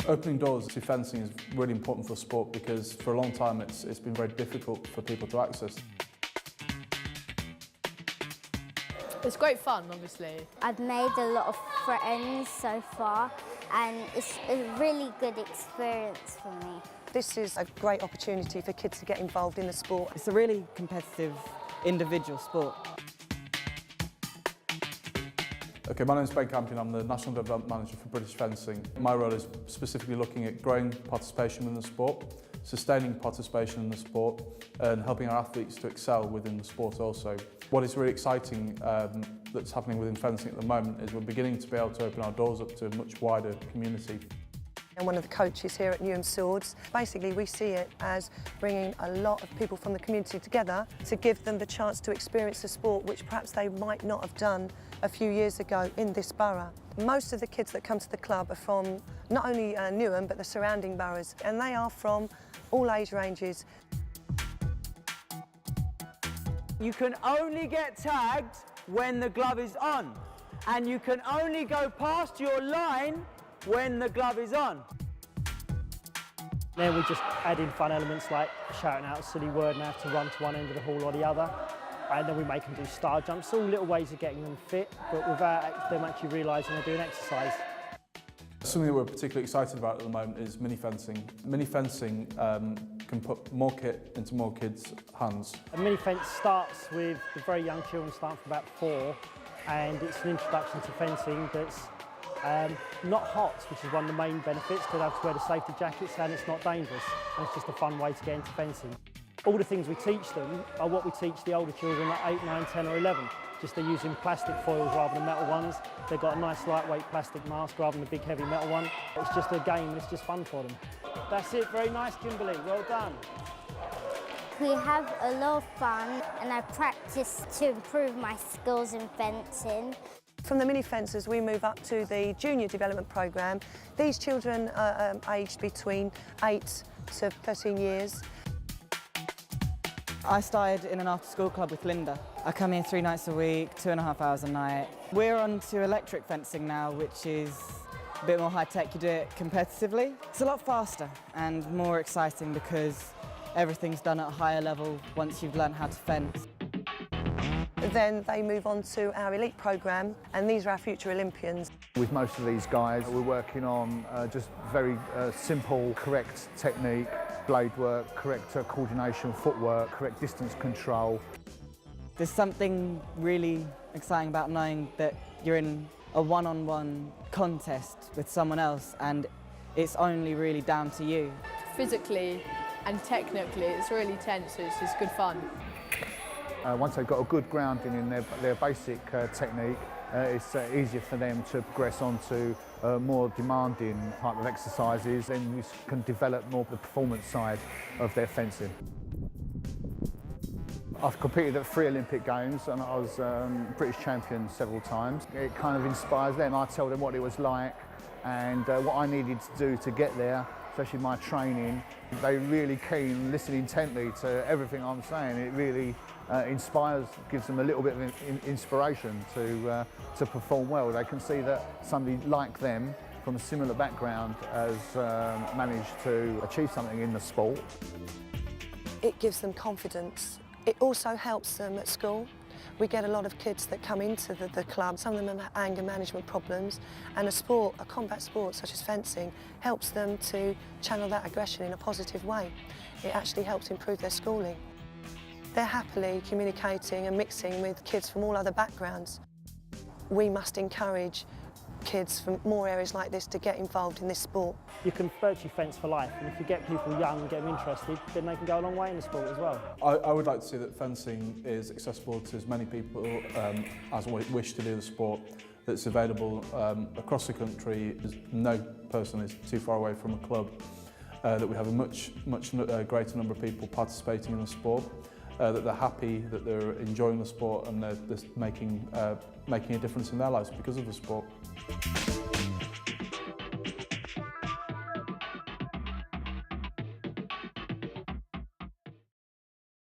Opening doors to fencing is really important for sport because for a long time it's been very difficult for people to access. It's great fun, obviously. I've made a lot of friends so far and it's a really good experience for me. This is a great opportunity for kids to get involved in the sport. It's a really competitive individual sport. Okay, my name is Ben Campion, I'm the National Development Manager for British Fencing. My role is specifically looking at growing participation in the sport, sustaining participation in the sport and helping our athletes to excel within the sport also. What is really exciting that's happening within fencing at the moment is we're beginning to be able to open our doors up to a much wider community. I'm one of the coaches here at Newham Swords. Basically, we see it as bringing a lot of people from the community together to give them the chance to experience the sport which perhaps they might not have done a few years ago in this borough. Most of the kids that come to the club are from not only Newham but the surrounding boroughs, and they are from all age ranges. You can only get tagged when the glove is on, and you can only go past your line when the glove is on. Then we just add in fun elements like shouting out a silly word and have to run to one end of the hall or the other. And then we make them do star jumps, all little ways of getting them fit, but without them actually realising they're doing exercise. Something that we're particularly excited about at the moment is mini fencing. Mini fencing can put more kit into more kids' hands. A mini fence starts with the very young children, starting from about 4, and it's an introduction to fencing that's not hot, which is one of the main benefits. They have to wear the safety jackets and it's not dangerous. And it's just a fun way to get into fencing. All the things we teach them are what we teach the older children at 8, 9, 10 or 11. Just they're using plastic foils rather than metal ones. They've got a nice lightweight plastic mask rather than a big heavy metal one. It's just a game and it's just fun for them. That's it, very nice Kimberly, well done. We have a lot of fun and I practice to improve my skills in fencing. From the mini fencers we move up to the junior development programme. These children are aged between 8 to 13 years. I started in an after-school club with Linda. I come here 3 nights a week, 2.5 hours a night. We're on to electric fencing now, which is a bit more high-tech. You do it competitively. It's a lot faster and more exciting because everything's done at a higher level once you've learned how to fence. Then they move on to our elite programme, and these are our future Olympians. With most of these guys, we're working on just very simple, correct technique, blade work, correct coordination, footwork, correct distance control. There's something really exciting about knowing that you're in a one-on-one contest with someone else and it's only really down to you. Physically and technically, it's really tense, so it's just good fun. Once they've got a good grounding in their basic technique, it's easier for them to progress on to more demanding type of exercises, then you can develop more the performance side of their fencing. I've competed at 3 Olympic Games and I was British champion several times. It kind of inspires them. I tell them what it was like and what I needed to do to get there, especially my training. They're really keen, listen intently to everything I'm saying. It really inspires, gives them a little bit of inspiration to perform well. They can see that somebody like them from a similar background has managed to achieve something in the sport. It gives them confidence. It also helps them at school. We get a lot of kids that come into the club. Some of them have anger management problems, and a combat sport such as fencing helps them to channel that aggression in a positive way. It actually helps improve their schooling. They're happily communicating and mixing with kids from all other backgrounds. We must encourage kids from more areas like this to get involved in this sport. You can virtually fence for life, and if you get people young and get them interested, then they can go a long way in the sport as well. I would like to see that fencing is accessible to as many people as wish to do the sport. That's available across the country. No person is too far away from a club. That we have a much greater number of people participating in the sport. That they're happy, that they're enjoying the sport and they're making a difference in their lives because of the sport.